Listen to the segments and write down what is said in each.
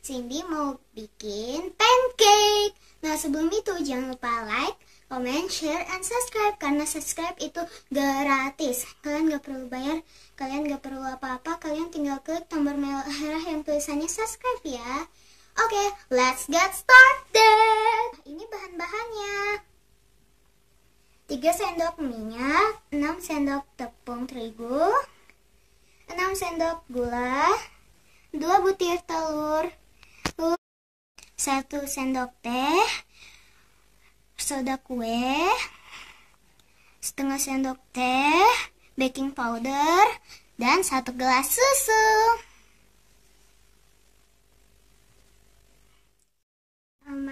Cindy mau bikin pancake. Nah, sebelum itu jangan lupa like, comment, share, and subscribe. Karena subscribe itu gratis. Kalian gak perlu bayar, kalian gak perlu apa-apa. Kalian tinggal klik tombol merah yang tulisannya subscribe ya. Oke, let's get started. Ini bahan-bahannya. 3 sendok minyak, 6 sendok tepung terigu, 6 sendok gula, 2 butir telur, 1 sendok teh, soda kue, setengah sendok teh, baking powder, dan 1 gelas susu.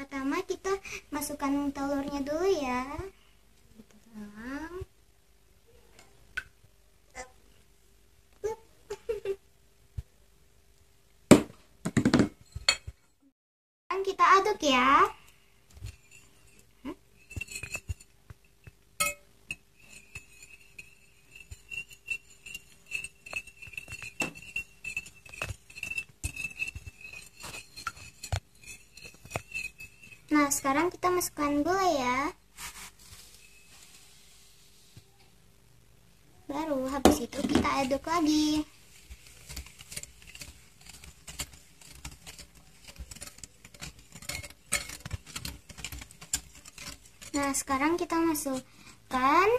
Pertama kita masukkan telurnya dulu ya. Kita aduk ya. Nah, sekarang kita masukkan gula ya. Baru habis itu kita aduk lagi. Nah, sekarang kita masukkan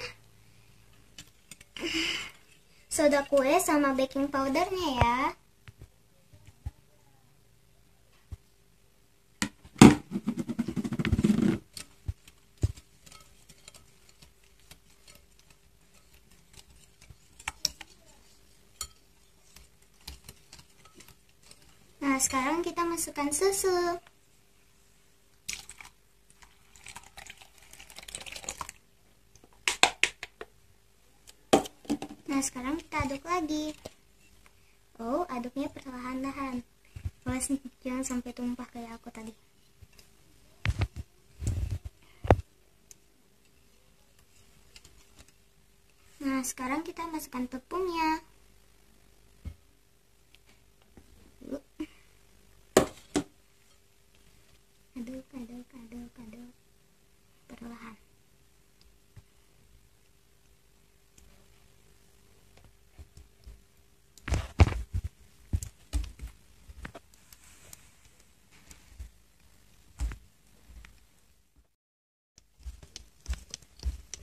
soda kue sama baking powdernya ya. Nah, sekarang kita masukkan susu. Nah, sekarang kita aduk lagi. Oh, aduknya perlahan-lahan. Awas nih, jangan sampai tumpah kayak aku tadi. Nah, sekarang kita masukkan tepungnya. Aduk perlahan.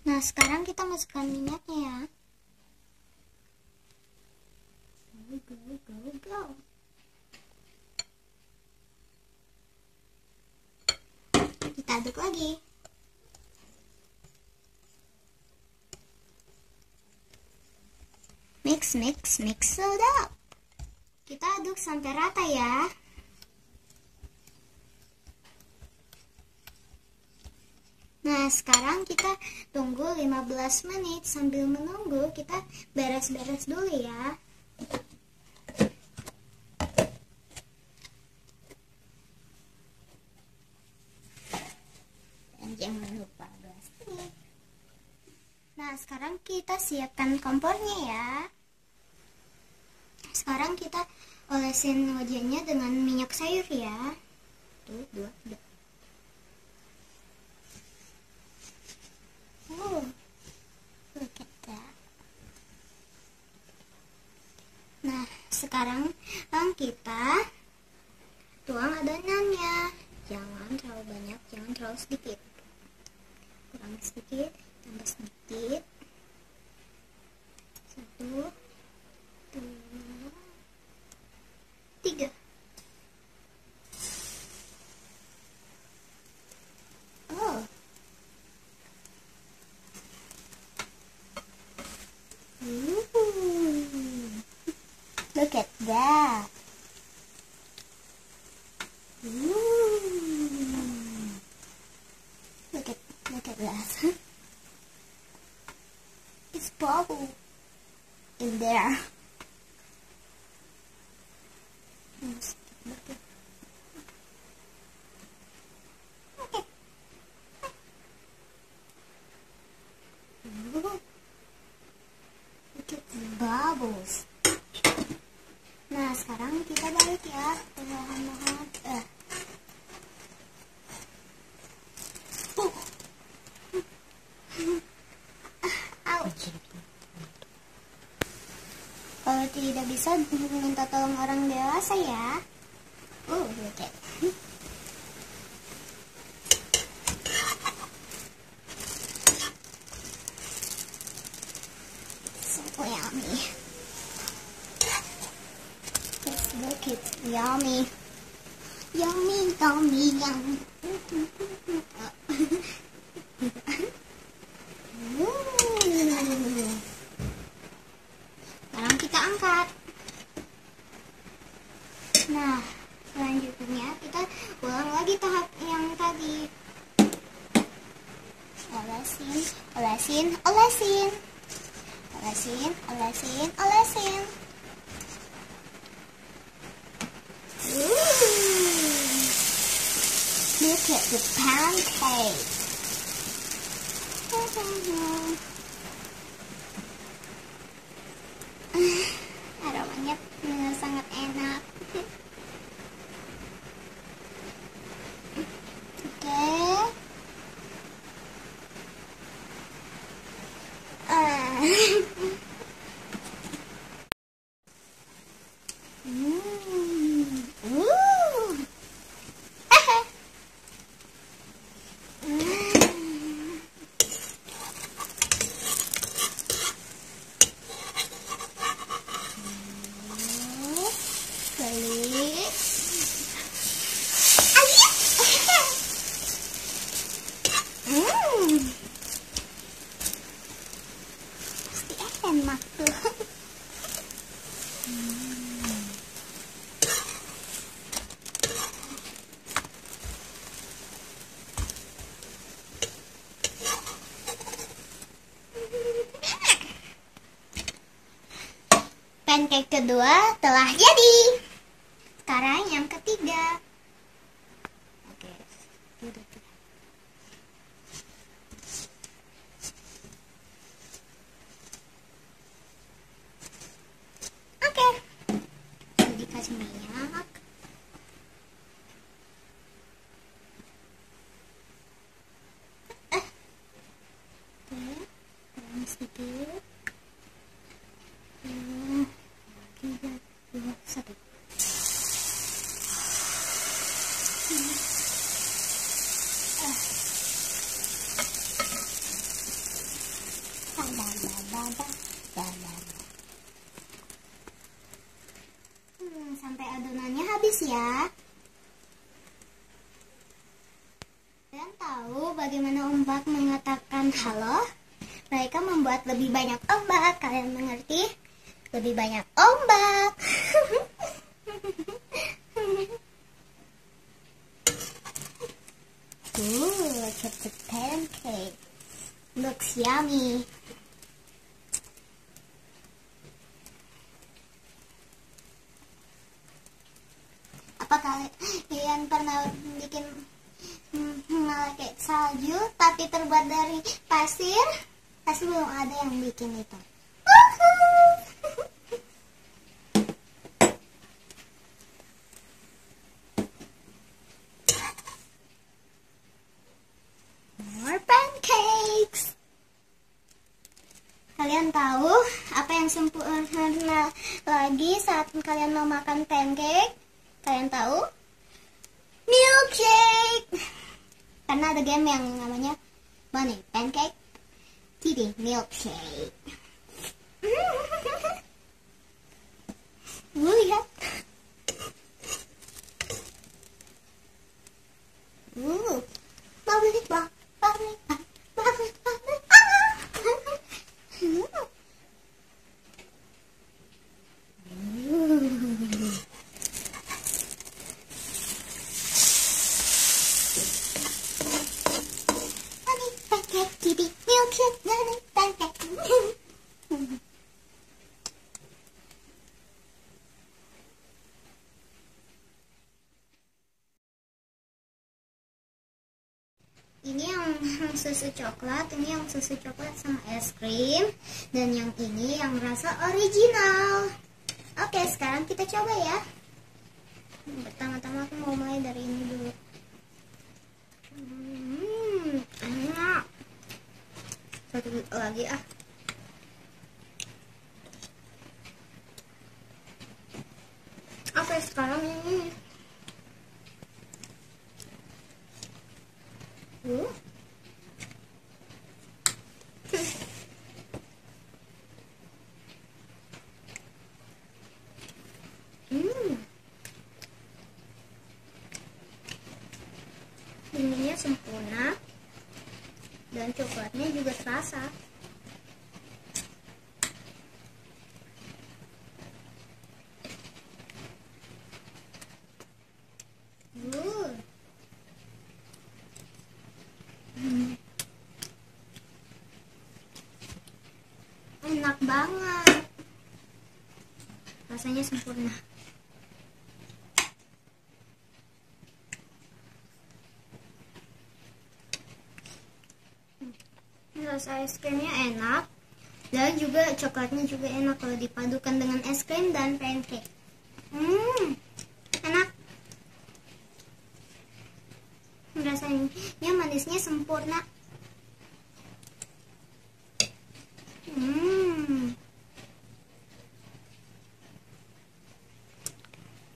Nah, sekarang kita masukkan minyaknya ya. Go. Kita aduk lagi. Mix sedap. Kita aduk sampai rata ya. Nah, sekarang kita tunggu 15 menit. Sambil menunggu, kita beres-beres dulu ya. Dan jangan lupa plastik. Nah, sekarang kita siapkan kompornya ya. Sekarang kita olesin wajahnya dengan minyak sayur ya. Tuh, dua. Oh, look at that. Nah, sekarang kita tuang adonannya. Jangan terlalu banyak, jangan terlalu sedikit. Kurang sedikit, tambah sedikit. 1, 2, 3. Oh. Look at that. Look at that. It's bubble in there. Look at the bubbles. Nah, Sekarang kita balik ya ke bahan-bahan. Kalau tidak bisa minta tolong orang dewasa ya. Oke. So yummy. Let's look it. Yummy. Yummy, yummy, yummy. Sekarang kita angkat. Nah, selanjutnya kita ulang lagi tahap yang tadi. Olesin, olesin, olesin. Olesin, olesin, olesin. Look at the pancake. Aromanya sangat enak. Oke. Pasti enak tuh. Pancake kedua telah jadi. Sekarang yang ketiga. Oke. Oke. Dikasih minyak. Oke. Kurang sedikit. 3, 2, 1. Sampai adonannya habis ya. Kalian tahu bagaimana ombak mengatakan halo? Mereka membuat lebih banyak ombak. Kalian mengerti? Lebih banyak ombak. Look at the pancake. Looks yummy. Apa kalian pernah bikin cake salju tapi terbuat dari pasir? Pasti belum ada yang bikin itu. More pancakes. Kalian tahu apa yang sempurna lagi saat kalian mau makan pancake? Kalian tahu? Milkshake. Karena ada game yang namanya Bunny Pancake Kitty Milkshake. Lihat. Bubbly, bubbly, bubbly, bubbly. Ini yang susu coklat, ini yang susu coklat sama es krim, dan yang ini yang rasa original. Oke, sekarang kita coba ya. Pertama-tama aku mau mulai dari ini dulu. Enak. Satu lagi ah. Oke, sekarang ini. Dinginnya sempurna dan coklatnya juga terasa. Enak banget, rasanya sempurna. Rasa es krimnya enak dan juga coklatnya juga enak kalau dipadukan dengan es krim dan pancake. Enak. Rasanya manisnya sempurna.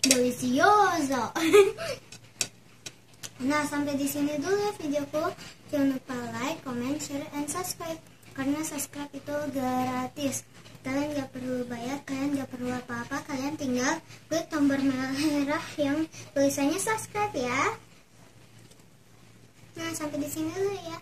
Delicioso. Nah, sampai di sini dulu ya videoku. Jangan lupa like, comment, share, and subscribe. Karena subscribe itu gratis. Kalian gak perlu bayar, kalian gak perlu apa-apa. Kalian tinggal klik tombol merah yang tulisannya subscribe ya. Nah, sampai di sini dulu ya.